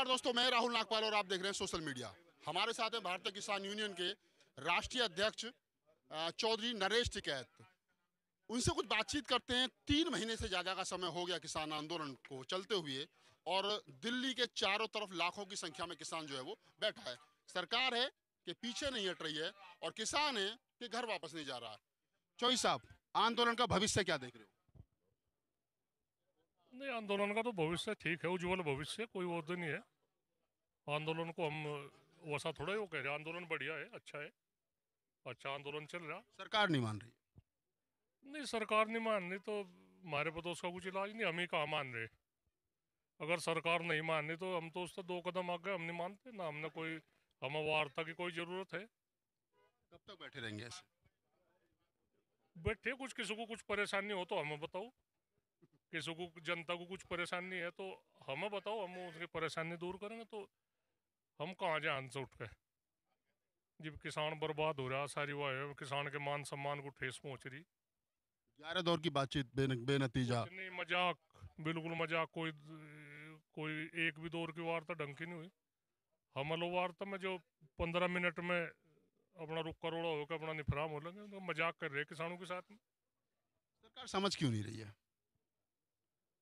नमस्कार दोस्तों, मैं राहुल नागपाल और आप देख रहे हैं सोशल मीडिया। हमारे साथ हैं भारतीय किसान यूनियन के राष्ट्रीय अध्यक्ष चौधरी नरेश टिकैत। उनसे कुछ बातचीत करते हैं। 3 महीने से ज्यादा का समय हो गया किसान आंदोलन को चलते हुए, और दिल्ली के चारों तरफ लाखों की संख्या में किसान जो है वो बैठा है। सरकार है कि पीछे नहीं हट रही है, और किसान है कि घर वापस नहीं जा रहा। चौधरी साहब, आंदोलन का भविष्य क्या देख रहे हो? नहीं, आंदोलन का तो भविष्य ठीक है, उज्जवल भविष्य, कोई वो तो नहीं है। आंदोलन को हम वैसा थोड़ा ही वो कह रहे हैं। आंदोलन बढ़िया है, अच्छा है, अच्छा आंदोलन चल रहा। सरकार नहीं मान रही। नहीं, सरकार नहीं मान रही तो हमारे पे तो उसका कुछ इलाज नहीं, हम ही कहाँ मान रहे। अगर सरकार नहीं मान रही तो हम तो उससे 2 कदम आगे, हम नहीं मानते ना, हमने कोई, हमें वार्ता की कोई जरूरत है। कब तक बैठे रहेंगे ऐसे? बैठे, कुछ किसी को कुछ परेशानी हो तो हमें बताओ, किसी को जनता को कुछ परेशानी है तो हमें बताओ, हम उसकी परेशानी दूर करेंगे। तो हम कहाँ जाए हंस उठ के, जब किसान बर्बाद हो रहा, सारी वो है, किसान के मान सम्मान को ठेस पहुंच रही। 11 दौर की बातचीत बेनतीजा। कुछ नहीं, मजाक, बिल्कुल मजाक। कोई कोई एक भी दौर की वार्ता ढंग की नहीं हुई। हम लोग वार्ता में जो 15 मिनट में अपना रुख करोड़ा होकर अपना निफराम हो लगे, तो मजाक कर रहे हैं किसानों के साथ में। सरकार समझ क्यों नहीं रही है?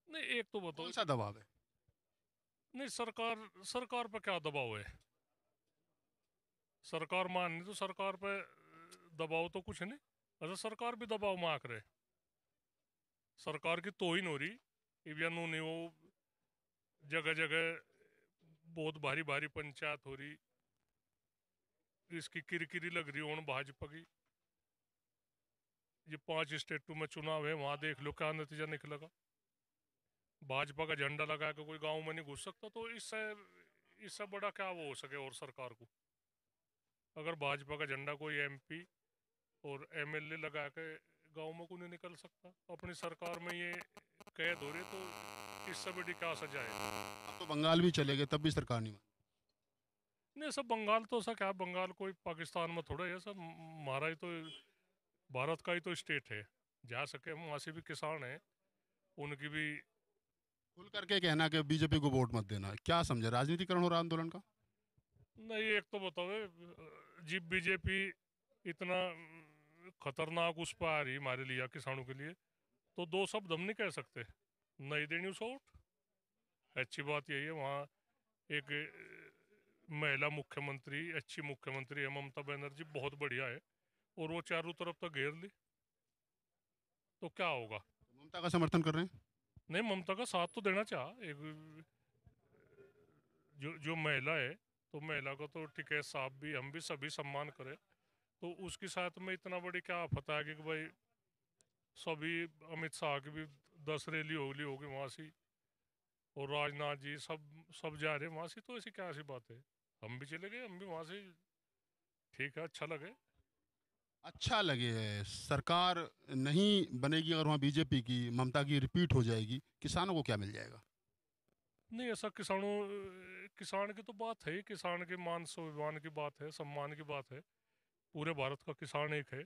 नहीं, एक तो कौन बताओ। सा दबाव है? नहीं, सरकार सरकार पे क्या दबाव है? सरकार मान नहीं तो सरकार पे दबाव तो कुछ नहीं। अच्छा, सरकार भी दबाव मांग रहे, सरकार की तोहिन हो रही। इवन नहीं वो, जगह जगह बहुत भारी भारी पंचायत हो रही, इसकी किरकिरी लग रही हो भाजपा की। ये 5 स्टेटों में चुनाव है, वहां देख लो क्या नतीजा निकलेगा। भाजपा का झंडा लगा के कोई गांव में नहीं घुस सकता, तो इससे इससे बड़ा क्या वो हो सके और सरकार को। अगर भाजपा का झंडा कोई एमपी और एमएलए लगा के गांव में को नहीं निकल सकता, अपनी सरकार में ये कैद हो रही, तो इससे बड़ी क्या सजा है। अब तो बंगाल भी चले गए, तब भी सरकार नहीं मानी। नहीं, सब बंगाल तो ऐसा क्या, बंगाल कोई पाकिस्तान में थोड़ा है, सब हमारा ही तो, भारत का ही तो स्टेट है। जा सके हम वहाँ से भी किसान हैं, उनकी भी। खुल करके कहना कि बीजेपी को वोट मत देना, क्या समझे राजनीतिकरण हो रहा आंदोलन का? नहीं, एक तो बताओ, जी बीजेपी इतना खतरनाक उस पर आ रही हमारे लिए, किसानों के लिए, तो दो शब्द हम नहीं कह सकते। नहीं देनी उसे वोट। अच्छी बात यही है, वहाँ एक महिला मुख्यमंत्री, अच्छी मुख्यमंत्री है ममता बनर्जी, बहुत बढ़िया है, और वो चारों तरफ तक घेर ली, तो क्या होगा। तो ममता का समर्थन कर रहे हैं। नहीं, ममता का साथ तो देना चाह एक, जो जो महिला है, तो महिला को तो टिकैत साहब भी, हम भी सभी सम्मान करें। तो उसके साथ में इतना बड़ी क्या आफत है कि भाई सभी, अमित शाह की भी 10 रैली होगी वहां से, और राजनाथ जी सब सब जा रहे हैं वहां से, तो ऐसी क्या ऐसी बात है। हम भी चले गए, हम भी वहां से, ठीक है, अच्छा लगे। अच्छा लगे। सरकार नहीं बनेगी अगर वहाँ बीजेपी की, ममता की रिपीट हो जाएगी, किसानों को क्या मिल जाएगा? नहीं, ऐसा किसान की तो बात है ही, किसान के मान स्वाभिमान की बात है, सम्मान की बात है। पूरे भारत का किसान एक है।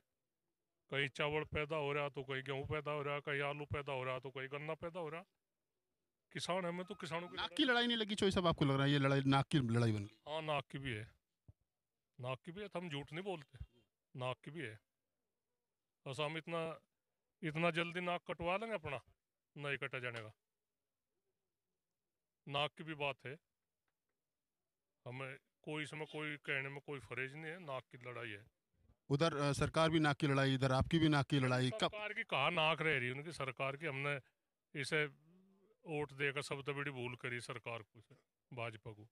कहीं चावल पैदा हो रहा तो कहीं गेहूं पैदा हो रहा, कहीं आलू पैदा हो रहा तो कहीं गन्ना पैदा हो रहा। किसान हमें तो किसानों की नाक लड़ाई। की लड़ाई नहीं लगी चोई साहब? आपको लग रहा है ये लड़ाई नाक की लड़ाई बन गई? हाँ, नाक की भी है, नाक की भी है, तो हम झूठ नहीं बोलते, नाक की भी है। बस हम इतना इतना जल्दी नाक कटवा लेंगे अपना, नहीं कटा जाने का। नाक की भी बात है, हमें कोई इसमें कोई कहने में कोई फर्ज नहीं है, नाक की लड़ाई है। उधर सरकार भी नाक की लड़ाई, इधर आपकी भी नाक की नहीं, लड़ाई, कब? सरकार की कहाँ नाक रह रही है उनकी, सरकार की हमने इसे वोट देकर सबसे बड़ी भूल करी सरकार को, इसे, भाजपा को,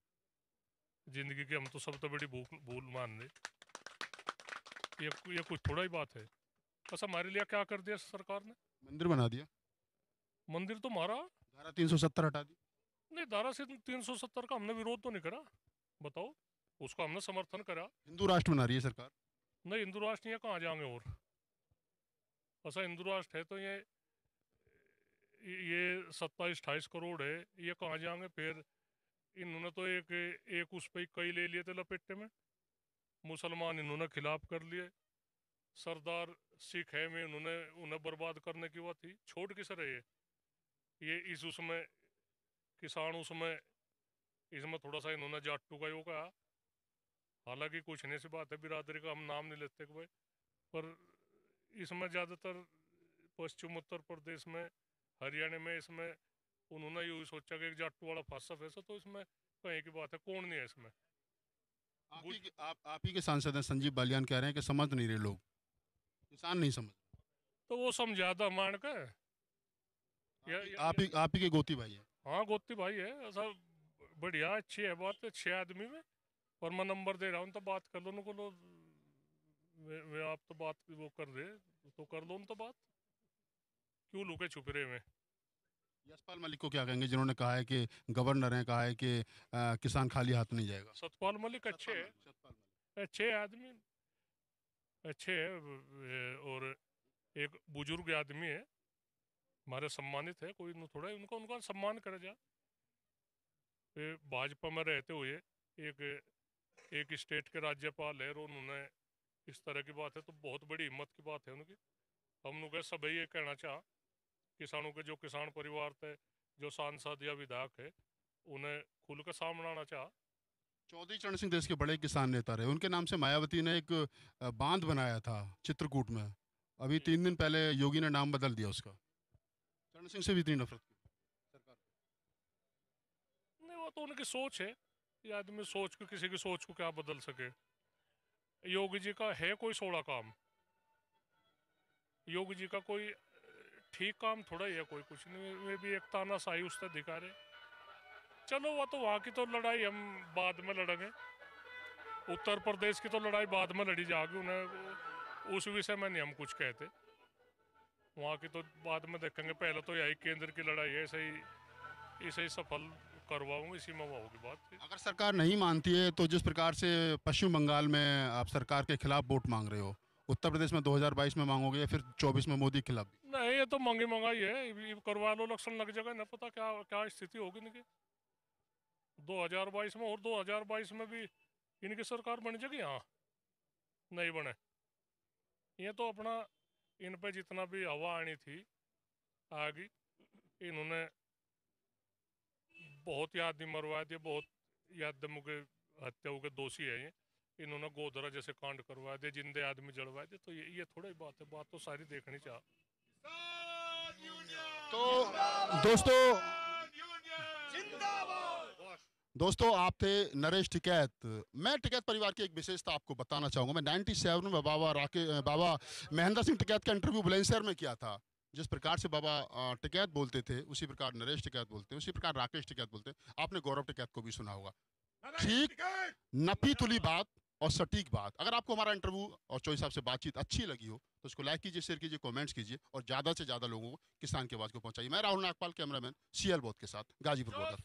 जिंदगी की हम तो सबसे बड़ी भूल भूल मान रहे। ये कुछ थोड़ा ही बात है। बस हमारे लिए क्या कर दिया सरकार ने? मंदिर बना दिया। मंदिर तो हमारा। धारा 370 हटा दी। नहीं, धारा से 370 का हमने विरोध तो नहीं करा, बताओ, उसका हमने समर्थन करा। हिंदू राष्ट्र बना रही है सरकार। नहीं, हिंदू राष्ट्र नहीं है, कहाँ जाएंगे और। ऐसा हिंदू राष्ट्र है तो ये 27-28 करोड़ है, ये कहाँ जाएंगे फिर। इन्होंने तो एक एक उस पे कई ले लिए थे लपेटे में, मुसलमान इन्होंने खिलाफ कर लिए, सरदार सिख है में उन्होंने उन्हें बर्बाद करने की बात थी, छोड़ किस रहे ये इस उसमें, किसान उसमें इसमें थोड़ा सा इन्होंने जाटू का योग कहा। हालांकि कुछ नहीं सी बात है, बिरादरी का हम नाम नहीं लेते कि भाई, पर इसमें ज़्यादातर पश्चिम उत्तर प्रदेश में, हरियाणा में, इसमें उन्होंने यही सोचा कि एक जाटू वाला फांसा फैसा, तो इसमें कहीं की बात है, कौन नहीं है इसमें। आप ही के सांसद हैं संजीव बालियान, कह रहे हैं कि समझ नहीं रहे लोग, किसान नहीं समझ। तो वो समझा था मान के आप ही के गोती भाई है। हाँ गोती भाई है, ऐसा बढ़िया अच्छी है बात, 6 आदमी में। और मैं नंबर दे रहा हूँ तो बात कर लो उनको, लो वे आप तो बात वो कर दे तो कर लो तो बात, क्यों लुके छुप रहे में। यशपाल मलिक को क्या कहेंगे, जिन्होंने कहा है कि गवर्नर हैं, कहा है कि किसान खाली हाथ नहीं जाएगा। सतपाल मलिक अच्छे है, अच्छे आदमी, अच्छे है। और एक बुजुर्ग आदमी है, हमारे सम्मानित है, कोई थोड़ा उनका उनका सम्मान करे जा। भाजपा में रहते हुए एक स्टेट के राज्यपाल है, और उन्होंने इस तरह की बात है तो बहुत बड़ी हिम्मत की बात है उनकी। हम लोग सब ये कहना चाह, किसानों के जो किसान परिवार थे, जो सांसद या विधायक है, उन्हें खुल कर सामने आना चाह। चौधरी चरण सिंह देश के बड़े किसान नेता रहे, उनके नाम से मायावती ने एक बांध बनाया था चित्रकूट में। अभी 3 दिन पहले योगी ने नाम बदल दिया उसका। चरण सिंह से भी इतनी नफरत की सरकार। नहीं, वो तो उनकी सोच है, ये आदमी सोच को, किसी की सोच को क्या बदल सके। योगी जी का है कोई 16 काम, योगी जी का कोई ठीक काम थोड़ा ही है, कोई कुछ नहीं, वे भी एक तानाशाही उससे दिखा रहे। चलो वो तो वहाँ की तो लड़ाई हम बाद में लड़ेंगे, उत्तर प्रदेश की तो लड़ाई बाद में लड़ी जाएगी, उन्हें उस विषय में नहीं हम कुछ कहते। वहाँ की तो बाद में देखेंगे, पहले तो यही केंद्र की लड़ाई है, इसे ही सफल करवाऊंगा, इसी में होगी बात। अगर सरकार नहीं मानती है तो जिस प्रकार से पश्चिम बंगाल में आप सरकार के खिलाफ वोट मांग रहे हो, उत्तर प्रदेश में 2022 में मांगोगे या फिर 24 में मोदी के खिलाफ? नहीं, ये तो महंगी महंगाई है, ये करवा लो, इलेक्शन लग जाएगा, न पता क्या क्या स्थिति होगी इनकी 2022 में। और 2022 में भी इनकी सरकार बन जाएगी, हाँ नहीं बने। ये तो अपना इन पे जितना भी हवा आनी थी आगे, इन्होंने बहुत ही आदमी मरवा दिए, बहुत आदमियों के हत्याओं के दोषी है ये। इन्होंने गोधरा जैसे कांड करवा दिए, जिंदे आदमी जलवा दिए, तो ये थोड़ी बात है, बात तो सारी देखनी चाहिए। तो दोस्तों आप थे नरेश टिकैत। मैं टिकैत परिवार की एक विशेषता आपको बताना चाहूँगा। मैं 97 में बाबा महेंद्र सिंह टिकैत का इंटरव्यू बुलंदशहर में किया था। जिस प्रकार से बाबा टिकैत बोलते थे, उसी प्रकार नरेश टिकैत बोलते हैं, उसी प्रकार राकेश टिकैत बोलते हैं। आपने गौरव टिकैत को भी सुना होगा। ठीक, नपी तुली बात और सटीक बात। अगर आपको हमारा इंटरव्यू और चौधरी साहब से बातचीत अच्छी लगी हो तो उसको लाइक कीजिए, शेयर कीजिए, कमेंट्स कीजिए, और ज़्यादा से ज़्यादा लोगों को किसान की आवाज़ को पहुंचाइए। मैं राहुल नागपाल, कैमरामैन CL बोध के साथ, गाजीपुर बॉर्डर।